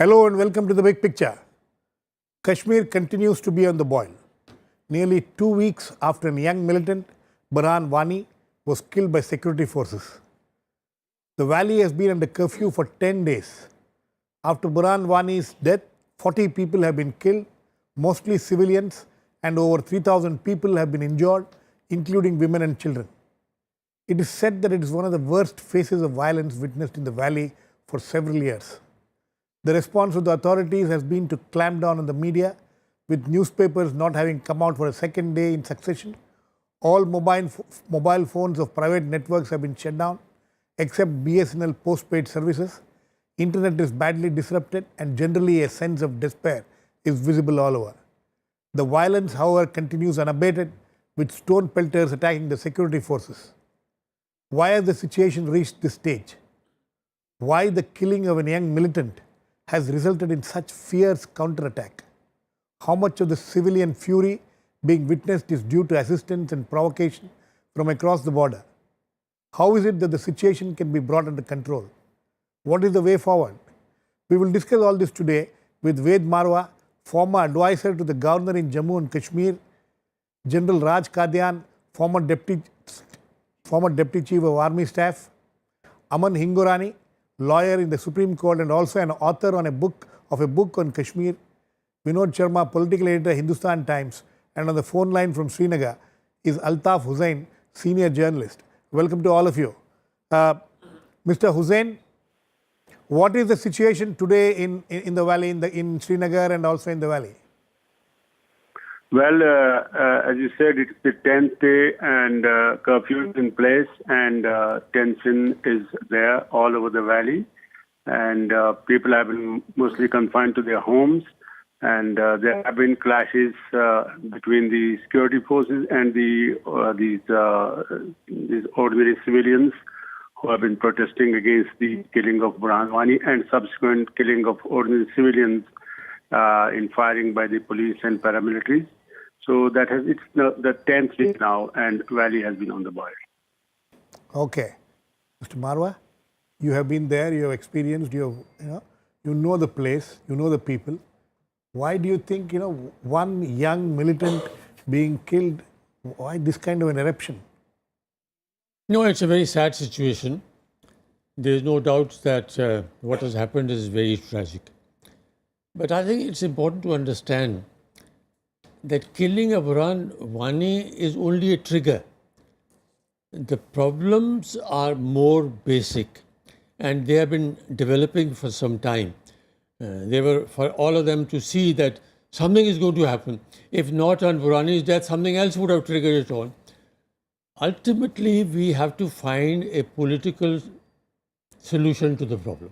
Hello and welcome to the big picture. Kashmir continues to be on the boil. Nearly 2 weeks after a young militant, Burhan Wani, was killed by security forces. The valley has been under curfew for 10 days. After Burhan Wani's death, 40 people have been killed, mostly civilians, and over 3,000 people have been injured, including women and children. It is said that it is one of the worst phases of violence witnessed in the valley for several years. The response of the authorities has been to clamp down on the media, with newspapers not having come out for a second day in succession. All mobile phones of private networks have been shut down, except BSNL postpaid services. Internet is badly disrupted, and generally a sense of despair is visible all over. The violence, however, continues unabated, with stone pelters attacking the security forces. Why has the situation reached this stage? Why the killing of a young militant has resulted in such fierce counterattack? How much of the civilian fury being witnessed is due to assistance and provocation from across the border? How is it that the situation can be brought under control? What is the way forward? We will discuss all this today with Ved Marwa, former advisor to the governor in Jammu and Kashmir, General Raj Kadian, former deputy chief of army staff, Aman Hingorani, lawyer in the Supreme Court and also an author on a book on Kashmir, Vinod Sharma, political editor, Hindustan Times, and on the phone line from Srinagar is Altaf Hussain, senior journalist. Welcome to all of you. Mr. Hussain, what is the situation today in the valley, in Srinagar and also in the valley? Well, as you said, it's the 10th day and curfew is in place and tension is there all over the valley. And people have been mostly confined to their homes. And there have been clashes between the security forces and these ordinary civilians who have been protesting against the killing of Burhan Wani and subsequent killing of ordinary civilians in firing by the police and paramilitaries. So it's the 10th day now, and valley has been on the boil. Okay, Mr. Marwa, you have been there, you have experienced, you know the place, you know the people. Why do you think one young militant being killed? Why this kind of an eruption? No, it's a very sad situation. There is no doubt that what has happened is very tragic. But I think it's important to understand that killing of Burhan Wani is only a trigger. The problems are more basic and they have been developing for some time. They were for all of them to see that something is going to happen. If not on Burhani's death, something else would have triggered it on. Ultimately, we have to find a political solution to the problem.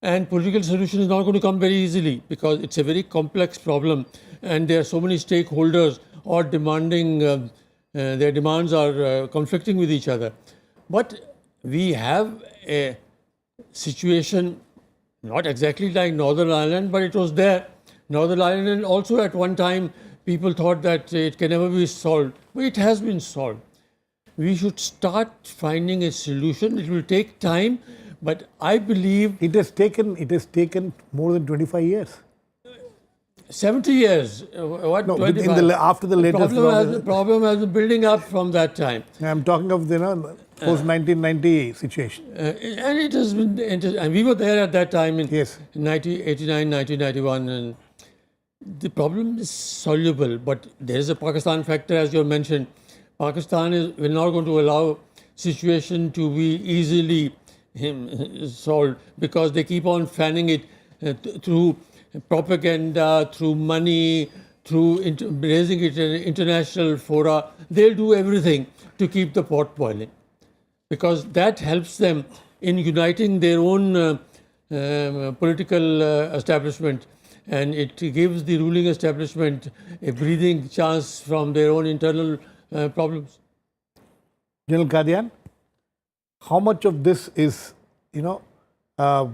And political solution is not going to come very easily because it's a very complex problem and there are so many stakeholders all demanding, their demands are conflicting with each other. But we have a situation not exactly like Northern Ireland, but it was there. Northern Ireland also at one time people thought that it can never be solved, but it has been solved. We should start finding a solution. It will take time, but I believe it has taken more than 25 years. 70 years. What? No, after the latest the problem has been building up from that time. I'm talking of the post 1990 situation. And it has been interesting. And we were there at that time in yes. 1989, 1991. And the problem is soluble, but there is a Pakistan factor, as you mentioned. Pakistan will not going to allow situation to be easily solved because they keep on fanning it through propaganda, through money, through raising it in international fora. They'll do everything to keep the pot boiling because that helps them in uniting their own political establishment, and it gives the ruling establishment a breathing chance from their own internal problems. General Kadian, how much of this is, a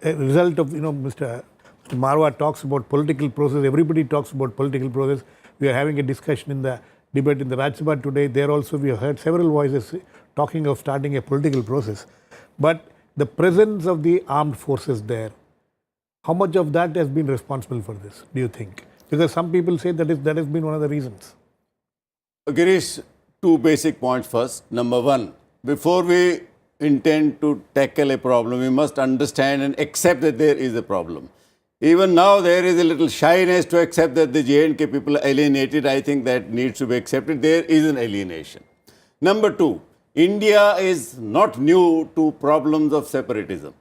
result of, Mr. Marwa talks about political process, everybody talks about political process. We are having a discussion in the debate in the Rajya Sabha today. There also we have heard several voices talking of starting a political process. But the presence of the armed forces there, How much of that has been responsible for this, do you think? Because some people say that has been one of the reasons. Girish, two basic points first. Number one, before we intend to tackle a problem, we must understand and accept that there is a problem. Even now, there is a little shyness to accept that the J&K people are alienated. I think that needs to be accepted. There is an alienation. Number two, India is not new to problems of separatism.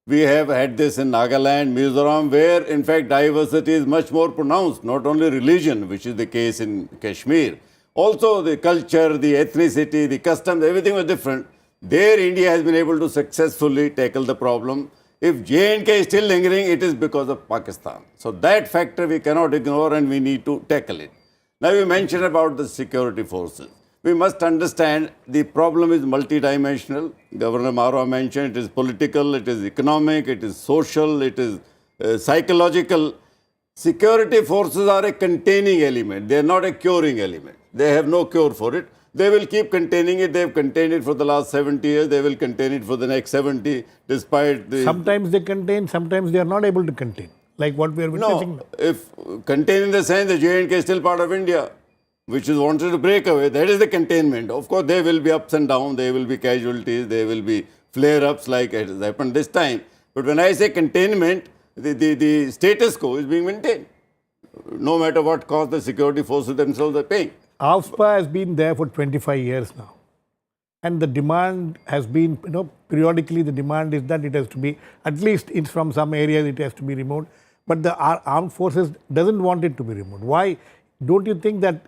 We have had this in Nagaland, Mizoram, where in fact diversity is much more pronounced, not only religion, which is the case in Kashmir, also the culture, the ethnicity, the customs, everything was different. There India has been able to successfully tackle the problem. If J&K is still lingering, it is because of Pakistan. So that factor we cannot ignore and we need to tackle it. Now you mentioned about the security forces. We must understand the problem is multidimensional. Governor Marwa mentioned it is political, it is economic, it is social, it is psychological. Security forces are a containing element. They are not a curing element. They have no cure for it. They will keep containing it. They have contained it for the last 70 years. They will contain it for the next 70, despite the... Sometimes they contain, sometimes they are not able to contain, like what we are witnessing now. If contain in the sense the J&K is still part of India, which is wanted to break away, that is the containment. Of course, there will be ups and downs, there will be casualties, there will be flare-ups like it has happened this time. But when I say containment, the status quo is being maintained. No matter what cost the security forces themselves are paying. AFSPA has been there for 25 years now. And the demand has been, periodically the demand is that it has to be, at least from some areas it has to be removed. But the armed forces doesn't want it to be removed. Why? Don't you think that,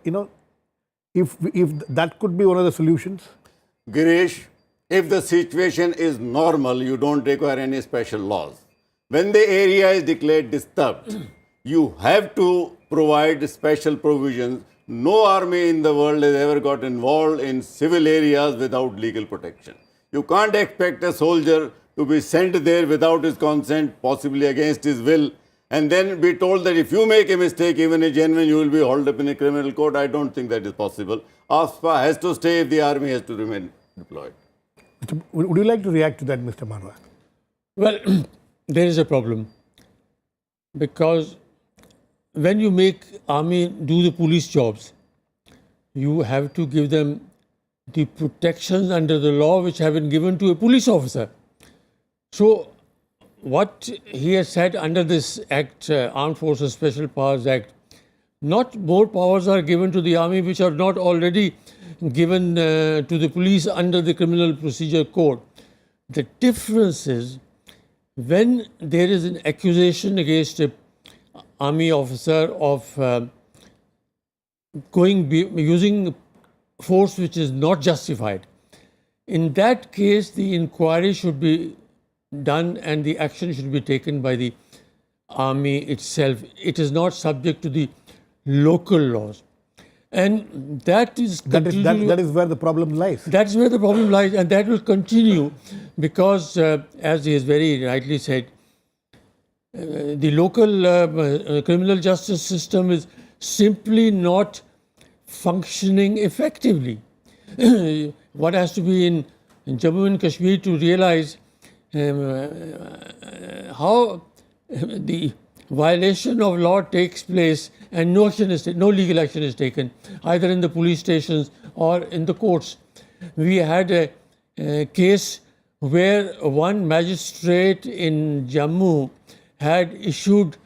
if that could be one of the solutions? Girish, if the situation is normal, you don't require any special laws. When the area is declared disturbed, you have to provide special provisions. No army in the world has ever got involved in civil areas without legal protection. You can't expect a soldier to be sent there without his consent, possibly against his will, and then be told that if you make a mistake, even a genuine, you will be hauled up in a criminal court. I don't think that is possible. AFSPA has to stay if the army has to remain deployed. Would you like to react to that, Mr. Marwa? Well, there is a problem because when you make army do the police jobs, you have to give them the protections under the law which have been given to a police officer. So what he has said under this Act, Armed Forces Special Powers Act, not more powers are given to the army which are not already given to the police under the Criminal Procedure Code. The difference is when there is an accusation against a army officer of using force which is not justified, in that case the inquiry should be done and the action should be taken by the army itself. It is not subject to the local laws. And that is where the problem lies. That's where the problem lies, and that will continue because, as he has very rightly said, the local criminal justice system is simply not functioning effectively. What has to be in Jammu and Kashmir to realize how the violation of law takes place and no legal action is taken, either in the police stations or in the courts. We had a case where one magistrate in Jammu had issued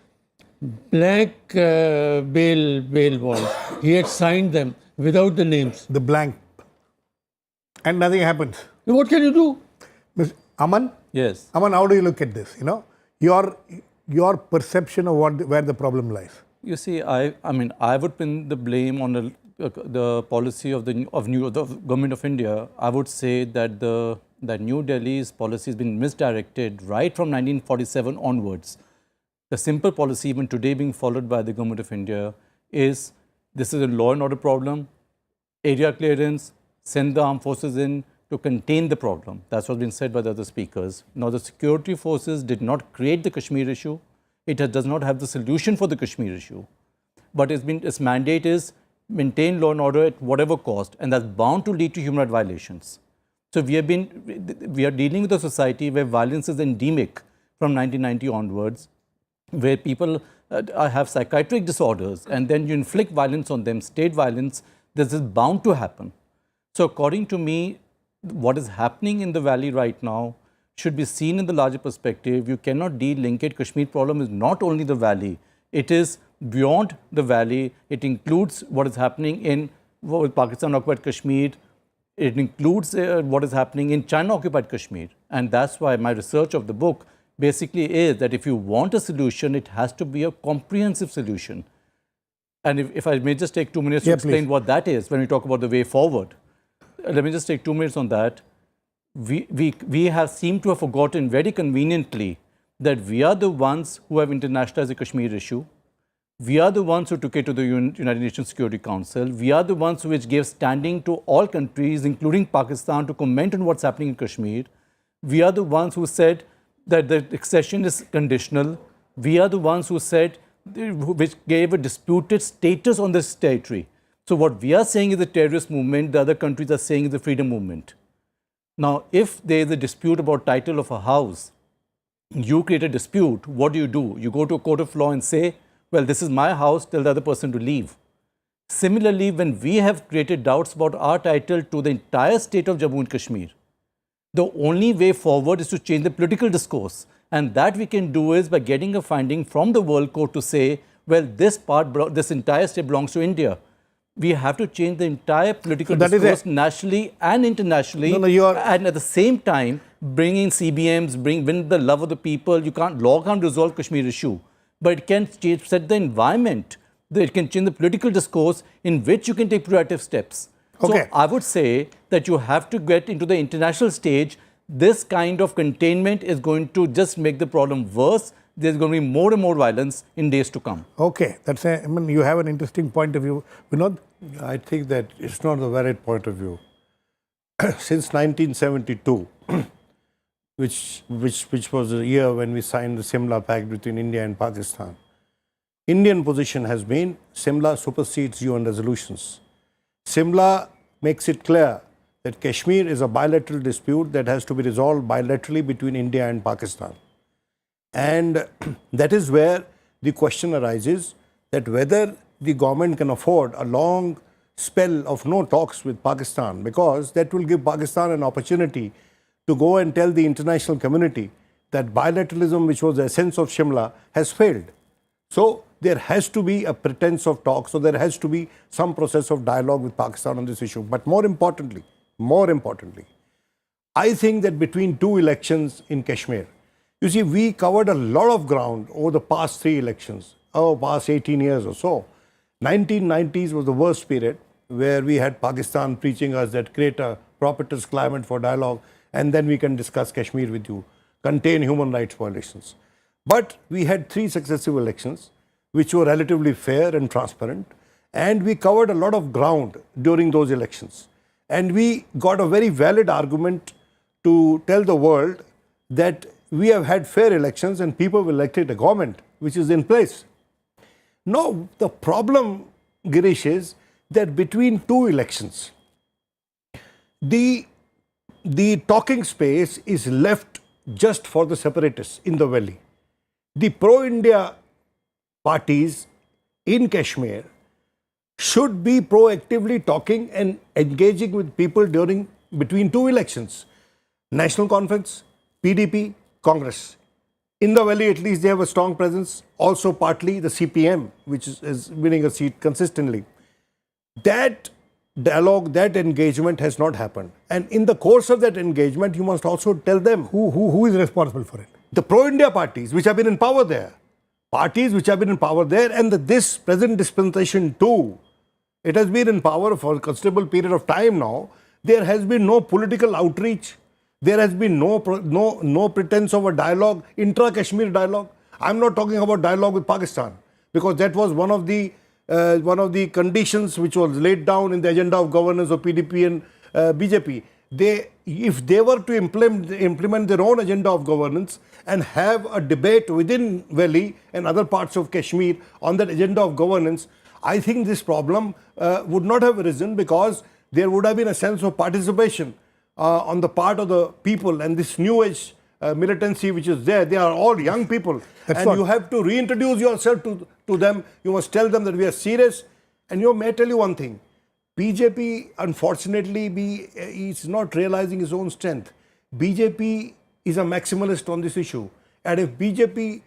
blank bail bonds. He had signed them without the names. The blank. And nothing happens. What can you do? Mr. Aman? Yes. Aman, how do you look at this? Your perception of where the problem lies. You see, I mean, I would pin the blame on the policy of the government of India. I would say that that New Delhi's policy has been misdirected right from 1947 onwards. The simple policy even today being followed by the government of India is this is a law and order problem, area clearance, send the armed forces in to contain the problem. That's what's been said by the other speakers. Now, the security forces did not create the Kashmir issue. It does not have the solution for the Kashmir issue. But its mandate is maintain law and order at whatever cost, and that's bound to lead to human rights violations. So we are dealing with a society where violence is endemic from 1990 onwards. where people have psychiatric disorders, and then you inflict violence on them, state violence, this is bound to happen. So according to me, what is happening in the valley right now should be seen in the larger perspective. You cannot de-link it. Kashmir problem is not only the valley, it is beyond the valley. It includes what is happening in Pakistan-occupied Kashmir. It includes what is happening in China-occupied Kashmir. And that's why my research of the book basically is that if you want a solution, it has to be a comprehensive solution. And if I may just take 2 minutes to explain what that is when we talk about the way forward. Let me just take 2 minutes on that. We have seemed to have forgotten very conveniently that we are the ones who have internationalized the Kashmir issue. We are the ones who took it to the United Nations Security Council. We are the ones which gave standing to all countries, including Pakistan, to comment on what's happening in Kashmir. We are the ones who said that the accession is conditional. We are the ones who said, which gave a disputed status on this territory. So what we are saying is a terrorist movement, the other countries are saying is a freedom movement. Now, if there is a dispute about title of a house, you create a dispute, what do? You go to a court of law and say, well, this is my house, tell the other person to leave. Similarly, when we have created doubts about our title to the entire state of Jammu and Kashmir, the only way forward is to change the political discourse. And that we can do is by getting a finding from the World Court to say, well, this entire state belongs to India. We have to change the entire political discourse nationally and internationally. And at the same time, bring in CBMs, win the love of the people. Law can't resolve Kashmir issue. But it can set the environment, it can change the political discourse in which you can take proactive steps. So I would say that you have to get into the international stage. This kind of containment is going to just make the problem worse. There's going to be more and more violence in days to come. Okay, you have an interesting point of view. Vinod? I think that it's not the valid point of view. Since 1972, which was the year when we signed the Simla Pact between India and Pakistan, Indian position has been Simla supersedes UN resolutions. Simla makes it clear that Kashmir is a bilateral dispute that has to be resolved bilaterally between India and Pakistan. And that is where the question arises that whether the government can afford a long spell of no talks with Pakistan, because that will give Pakistan an opportunity to go and tell the international community that bilateralism, which was the essence of Shimla, has failed. So there has to be a pretense of talk. So there has to be some process of dialogue with Pakistan on this issue. But more importantly, I think that between two elections in Kashmir, you see, we covered a lot of ground over the past 3 elections, past 18 years or so. 1990s was the worst period, where we had Pakistan preaching us that create a propitious climate for dialogue, and then we can discuss Kashmir with you, contain human rights violations. But we had 3 successive elections, which were relatively fair and transparent, and we covered a lot of ground during those elections. And we got a very valid argument to tell the world that we have had fair elections and people have elected a government which is in place. Now, the problem, Girish, is that between 2 elections, the talking space is left just for the separatists in the valley. The pro-India parties in Kashmir should be proactively talking and engaging with people between 2 elections. National Conference, PDP, Congress. In the valley, at least, they have a strong presence. Also, partly the CPM, which is winning a seat consistently. That dialogue, that engagement has not happened. And in the course of that engagement, you must also tell them who is responsible for it. The pro-India parties, which have been in power there. And this present dispensation too, it has been in power for a considerable period of time now. There has been no political outreach. There has been no pretense of a dialogue, intra-Kashmir dialogue. I'm not talking about dialogue with Pakistan, because that was one of the conditions which was laid down in the agenda of governance of PDP and BJP. If they were to implement their own agenda of governance and have a debate within Valley and other parts of Kashmir on that agenda of governance, I think this problem would not have arisen, because there would have been a sense of participation on the part of the people, and this new age militancy which is there. They are all young people. That's And what- you have to reintroduce yourself to them. You must tell them that we are serious. And you may tell you one thing. BJP, unfortunately, is not realizing its own strength. BJP is a maximalist on this issue. And if BJP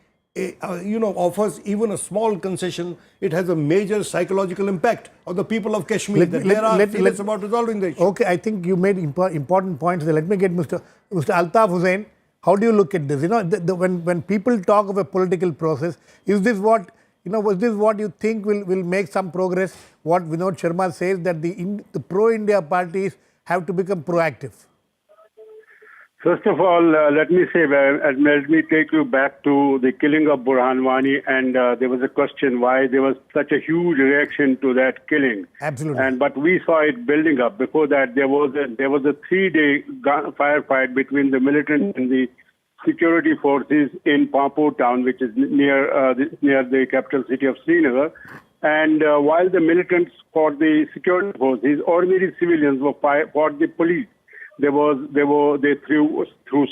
offers even a small concession, it has a major psychological impact on the people of Kashmir. Let's about resolving the issue. Okay, I think you made important points there. Let me get Mr. Altaf Hussain. How do you look at this? When people talk of a political process, is this what you think will make some progress? What Vinod Sharma says, that the pro-India parties have to become proactive. First of all, let me say, let me take you back to the killing of Burhan Wani, and there was a question why there was such a huge reaction to that killing. Absolutely. But we saw it building up. Before that, there was a 3-day firefight between the militants and the security forces in Pampur town, which is near the capital city of Srinagar. And while the militants fought the security forces, ordinary civilians fought the police. They threw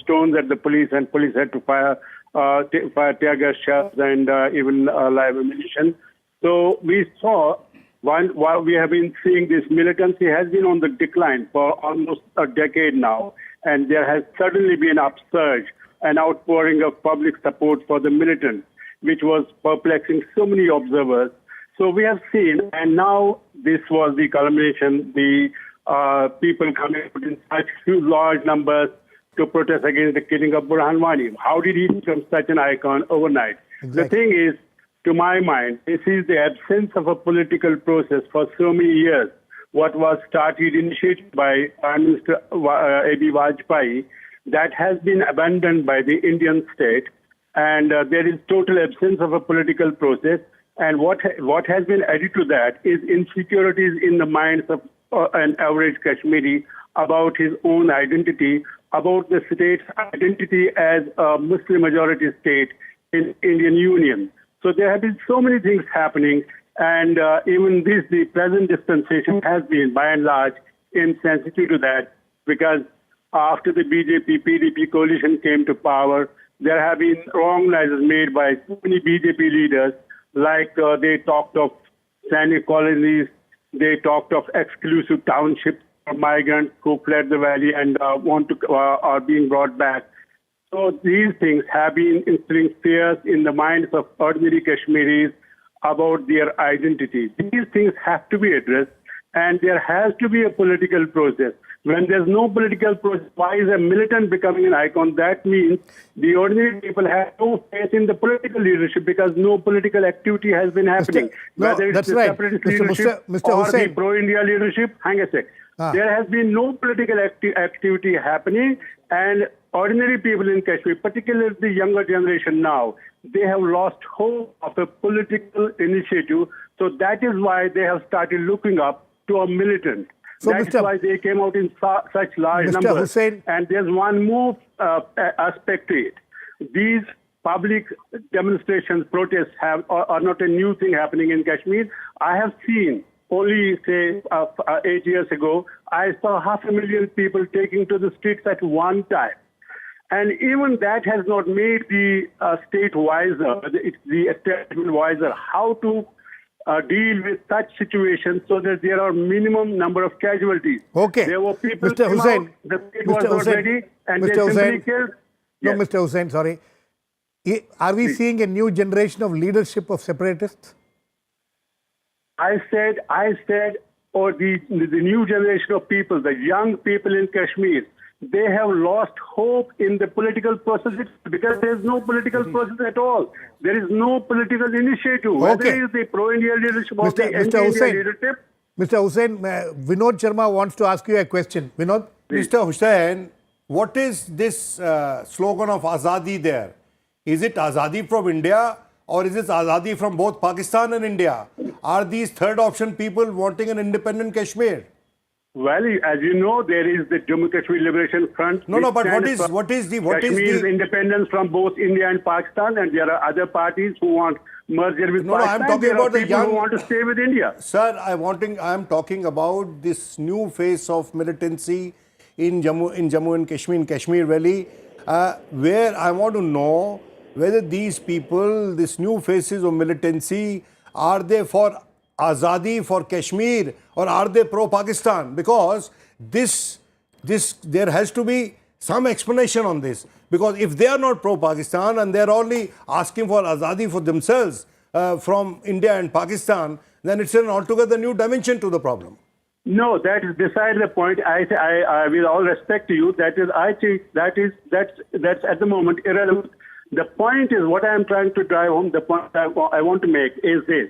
stones at the police, and police had to fire tear gas shells and even live ammunition. So we saw, while we have been seeing this militancy has been on the decline for almost a decade now, and there has suddenly been an upsurge, an outpouring of public support for the militants, which was perplexing so many observers. So we have seen, and now this was the culmination, the people coming out in such huge large numbers to protest against the killing of Burhan Wani. How did he become such an icon overnight? Exactly. The thing is, to my mind, this is the absence of a political process for so many years. What was initiated by Prime Minister A.B. Vajpayee, that has been abandoned by the Indian state, and there is total absence of a political process. And what has been added to that is insecurities in the minds of an average Kashmiri about his own identity, about the state's identity as a Muslim majority state in Indian Union. So there have been so many things happening, and even the present dispensation has been, by and large, insensitive to that, because after the BJP-PDP coalition came to power, there have been wrong analyses made by so many BJP leaders, like they talked of Sainik colonies, they talked of exclusive townships for migrants who fled the valley and are being brought back. So these things have been instilling fears in the minds of ordinary Kashmiris about their identity. These things have to be addressed, and there has to be a political process. When there's no political process, why is a militant becoming an icon? That means the ordinary people have no faith in the political leadership, because no political activity has been happening. No, Whether it's that's the right. separatist Mr. leadership Mr. or Hussain. the pro-India leadership, hang a sec. There has been no political activity happening, and ordinary people in Kashmir, particularly the younger generation now, they have lost hope of a political initiative. So that is why they have started looking up to a militant. So That's Mr. why they came out in such large Mr. numbers. Hussain. And there's one more aspect to it. These public demonstrations, protests are not a new thing happening in Kashmir. I have seen only, say, 8 years ago, I saw 500,000 people taking to the streets at one time. And even that has not made the state wiser, the establishment wiser, how to deal with such situations so that there are minimum number of casualties. Okay. There were people Mr. came Hussain. out, the state Mr. was not Hussain. ready, and Mr. they simply Hussain. killed. No, Yes. Mr. Hussain, sorry. Are we seeing a new generation of leadership of separatists? I said, or the new generation of people, the young people in Kashmir, they have lost hope in the political process because there is no political process at all. There is no political initiative. Whether Okay. it is the pro-India leadership or the Mr. anti-India Hussain. leadership. Mr. Hussain, Vinod Sharma wants to ask you a question. Vinod? Mr. Hussain, what is this slogan of Azadi there? Is it Azadi from India, or is it Azadi from both Pakistan and India? Are these third option people wanting an independent Kashmir? Well, as you know, there is the Jammu Kashmir Liberation Front. No, which but stands for what is Kashmir's the independence from both India and Pakistan, and there are other parties who want merger with No, I'm Pakistan. talking There are about the people young- who want to stay with India. Sir, I'm talking about this new phase of militancy in Jammu and Kashmir, in Kashmir Valley. where I want to know whether these people, these new faces of militancy, are they for Azadi for Kashmir or are they pro-Pakistan? Because there has to be some explanation on this. Because if they are not pro-Pakistan and they are only asking for Azadi for themselves from India and Pakistan, then it's an altogether new dimension to the problem. No, that is beside the point. I with all respect to you, I think that's at the moment irrelevant. The point is what I am trying to drive home. The point I want to make is this: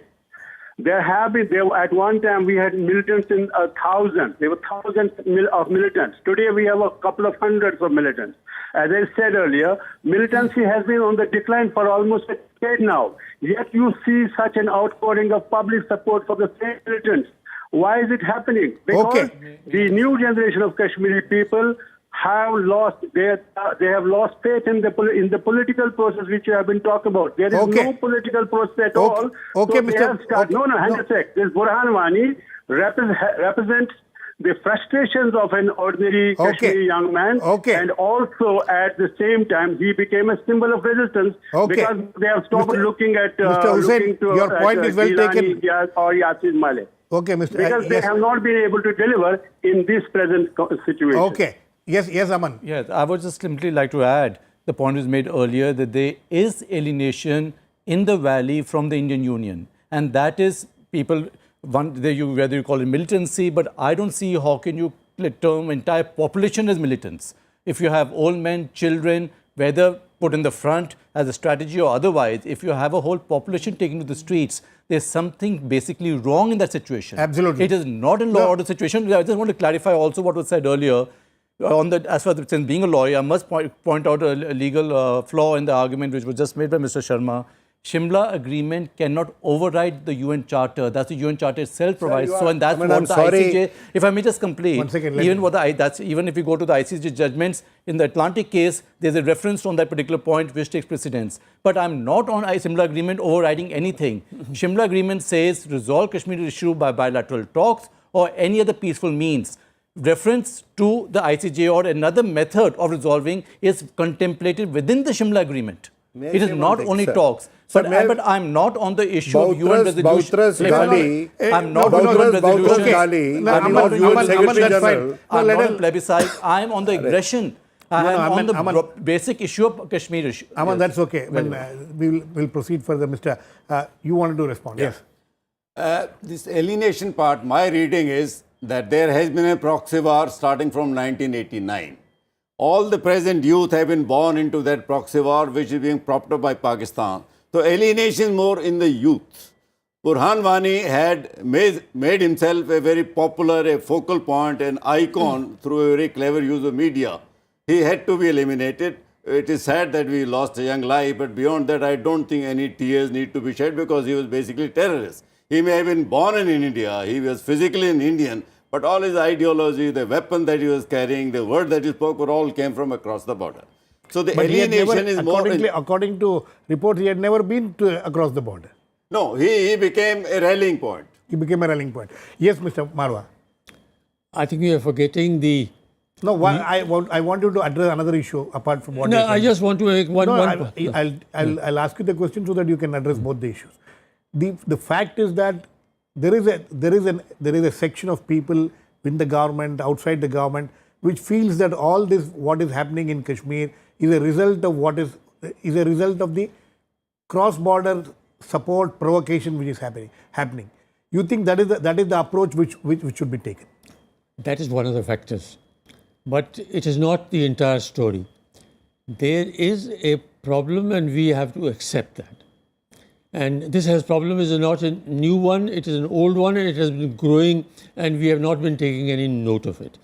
there at one time we had militants in 1,000. There were thousands of militants. Today we have a couple of hundreds of militants. As I said earlier, militancy has been on the decline for almost a decade now. Yet you see such an outpouring of public support for the same militants. Why is it happening? Because the new generation of Kashmiri people have lost they have lost faith in the political process which you have been talking about. There is no political process at all. Okay, so Mr. Hang a sec. This Burhan Wani represents the frustrations of an ordinary Kashmiri young man, and also at the same time he became a symbol of resistance because they have stopped looking at Mr. Hussain, your point is well taken. Or Yasir Malik. Okay, Mr. Because they have not been able to deliver in this present situation. Okay. Yes, Aman. Yes, I would just simply like to add, the point was made earlier that there is alienation in the valley from the Indian Union. And that is people, whether you call it militancy, but I don't see how can you term entire population as militants. If you have old men, children, whether put in the front as a strategy or otherwise, if you have a whole population taken to the streets, there's something basically wrong in that situation. Absolutely. It is not a law order situation. I just want to clarify also what was said earlier. As far as being a lawyer, I must point out a legal flaw in the argument which was just made by Mr. Sharma. Shimla Agreement cannot override the UN Charter. That's the UN Charter itself provides. So, and that's what the ICJ, if I may just complete, even if we go to the ICJ judgments, in the Atlantic case, there's a reference on that particular point which takes precedence. But I'm not on Shimla Agreement overriding anything. Shimla Agreement says resolve Kashmir issue by bilateral talks or any other peaceful means. Reference to the ICJ or another method of resolving is contemplated within the Shimla Agreement. It is not only talks. But I'm not on the issue of UN resolution. I'm not on UN resolution. I'm not on UN Secretary General. I'm not on plebiscite. I'm on the aggression. I'm on the basic issue of Kashmir issue. Aman, that's okay. We'll proceed further. Mr. You wanted to respond? Yes. This alienation part, my reading is that there has been a proxy war starting from 1989. All the present youth have been born into that proxy war which is being propped up by Pakistan. So alienation more in the youth. Burhan Wani had made himself a very popular, a focal point, an icon through a very clever use of media. He had to be eliminated. It is sad that we lost a young life, but beyond that I don't think any tears need to be shed because he was basically a terrorist. He may have been born in India, he was physically an Indian, but all his ideology, the weapon that he was carrying, the word that he spoke, all came from across the border. So the alienation is more... According to reports, he had never been across the border. No, he became a rallying point. He became a rallying point. Yes, Mr. Marwa. I think we are forgetting the... No, I want you to address another issue apart from what... No, I just want to make one... I'll ask you the question so that you can address both the issues. The fact is that there is a section of people in the government, outside the government, which feels that all this what is happening in Kashmir is a result of the cross-border support provocation which is happening. You think that is the approach which should be taken? That is one of the factors, but it is not the entire story. There is a problem, and we have to accept that. And this problem is not a new one, it is an old one, and it has been growing, and we have not been taking any note of it.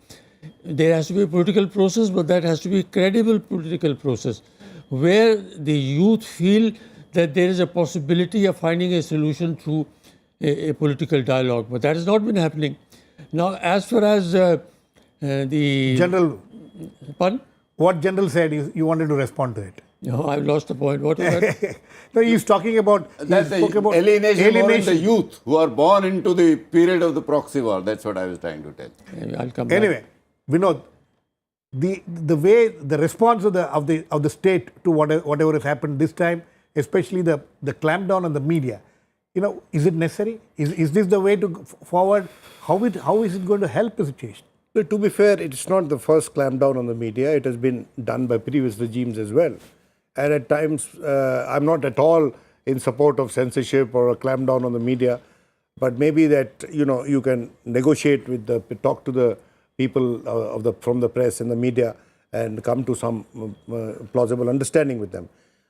There has to be a political process, but that has to be a credible political process, where the youth feel that there is a possibility of finding a solution through a political dialogue. But that has not been happening. Now, as far as the... General... Pardon? What General said, you wanted to respond to it. No, I've lost the point. What was that? No, he's talking about... alienation in the youth who are born into the period of the proxy war. That's what I was trying to tell. I'll come back. Anyway, Vinod, the way the response of the state to whatever has happened this time, especially the clampdown on the media, is it necessary? Is this the way to forward? How is it going to help the situation? But to be fair, it's not the first clampdown on the media. It has been done by previous regimes as well. And at times, I'm not at all in support of censorship or a clampdown on the media. But maybe that, you can negotiate talk to the people from the press and the media and come to some plausible understanding with them.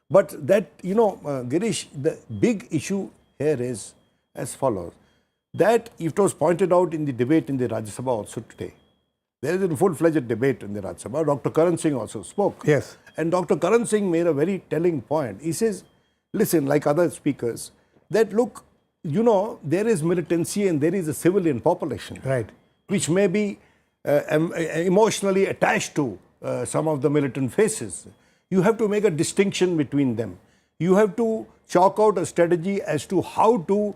But that, Girish, the big issue here is as follows. That it was pointed out in the debate in the Rajya Sabha also today. There is a full-fledged debate in the Rajya Sabha. Dr. Karan Singh also spoke. Yes. And Dr. Karan Singh made a very telling point. He says, listen, like other speakers, that look, there is militancy and there is a civilian population. Right. Which may be emotionally attached to some of the militant faces. You have to make a distinction between them. You have to chalk out a strategy as to how to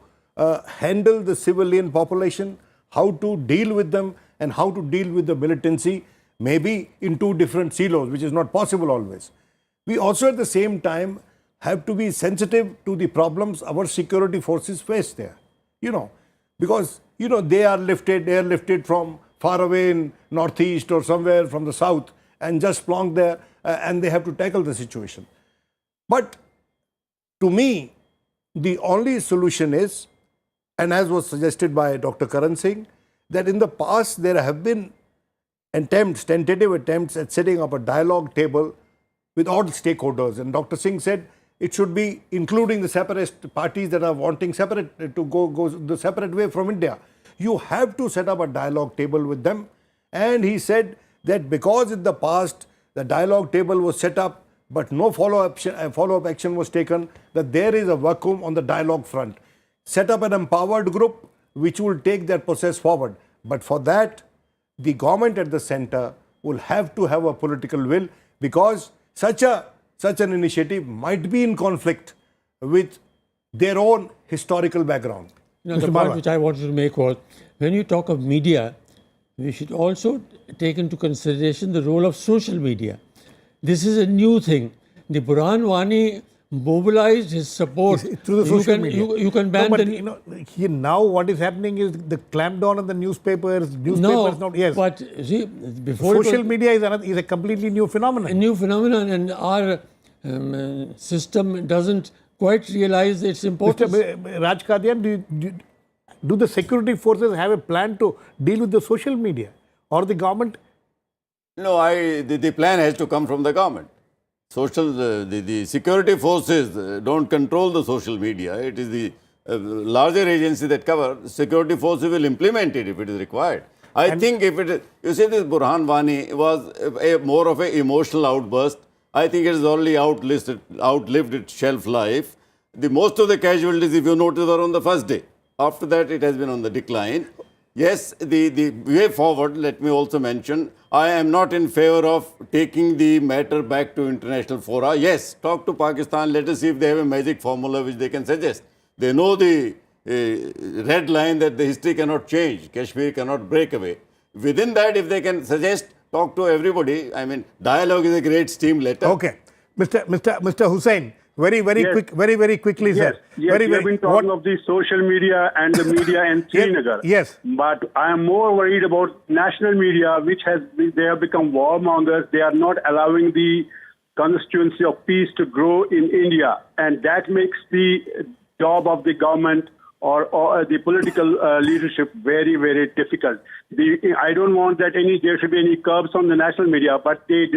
handle the civilian population, how to deal with them, and how to deal with the militancy, maybe in two different silos, which is not possible always. We also at the same time have to be sensitive to the problems our security forces face there. Because, they are lifted from far away in northeast or somewhere from the south and just plonked there and they have to tackle the situation. But to me, the only solution is, and as was suggested by Dr. Karan Singh, that in the past there have been tentative attempts at setting up a dialogue table with all stakeholders. And Dr. Singh said it should be including the separatist parties that are wanting to go the separate way from India. You have to set up a dialogue table with them. And he said that because in the past the dialogue table was set up, but no follow-up action was taken, that there is a vacuum on the dialogue front. Set up an empowered group which will take that process forward. But for that, the government at the center will have to have a political will, because such an initiative might be in conflict with their own historical background. The point which I wanted to make was, when you talk of media, we should also take into consideration the role of social media. This is a new thing. The Burhan Wani mobilized his support through the social media. You can ban now what is happening is the clampdown on the newspapers. Yes. But see, before social media is a completely new phenomenon. A new phenomenon, and our system doesn't quite realize its importance. Mr. Raj Kadian, do the security forces have a plan to deal with the social media, or the government? No, the plan has to come from the government. The security forces don't control the social media. It is the larger agency that cover. Security forces will implement it if it is required. I think if it is, you see, this Burhan Wani was more of an emotional outburst. I think it has already outlived its shelf life. Most of the casualties, if you notice, were on the first day. After that, it has been on the decline. Yes, the way forward, let me also mention, I am not in favor of taking the matter back to international fora. Yes, talk to Pakistan, let us see if they have a magic formula which they can suggest. They know the red line that the history cannot change, Kashmir cannot break away. Within that, if they can suggest, talk to everybody. I mean, dialogue is a great steam letter. Okay. Mr. Hussain, very quickly, yes. sir. Yes, we have been talking of the social media and the media in Srinagar. Yes. But I am more worried about national media, they have become warmongers. They are not allowing the constituency of peace to grow in India. And that makes the job of the government or the political leadership very, very difficult. I don't want that there should be any curbs on the national media, but they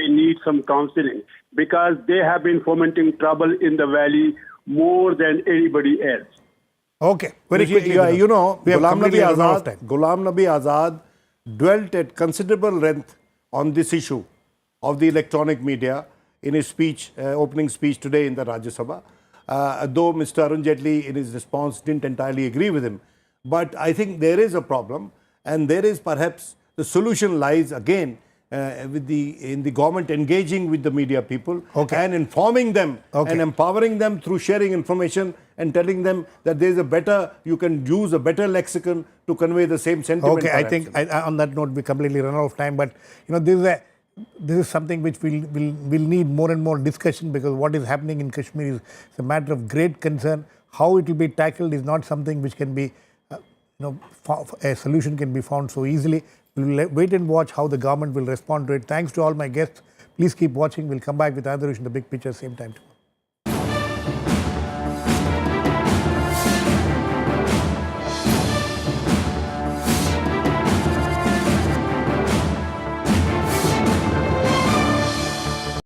need some counseling, because they have been fomenting trouble in the valley more than anybody else. Okay, very quickly. Ghulam Nabi Azad dwelt at considerable length on this issue of the electronic media in his speech, opening speech today in the Rajya Sabha. Though Mr. Arun Jaitley in his response didn't entirely agree with him. But I think there is a problem, and there is perhaps the solution lies again in the government engaging with the media people and informing them and empowering them through sharing information and telling them that you can use a better lexicon to convey the same sentiment. Okay, I think on that note we completely run out of time, but this is this is something which will need more and more discussion, because what is happening in Kashmir is a matter of great concern. How it will be tackled is not something which can be, a solution can be found so easily. We will wait and watch how the government will respond to it. Thanks to all my guests. Please keep watching. We'll come back with another issue in the big picture same time tomorrow.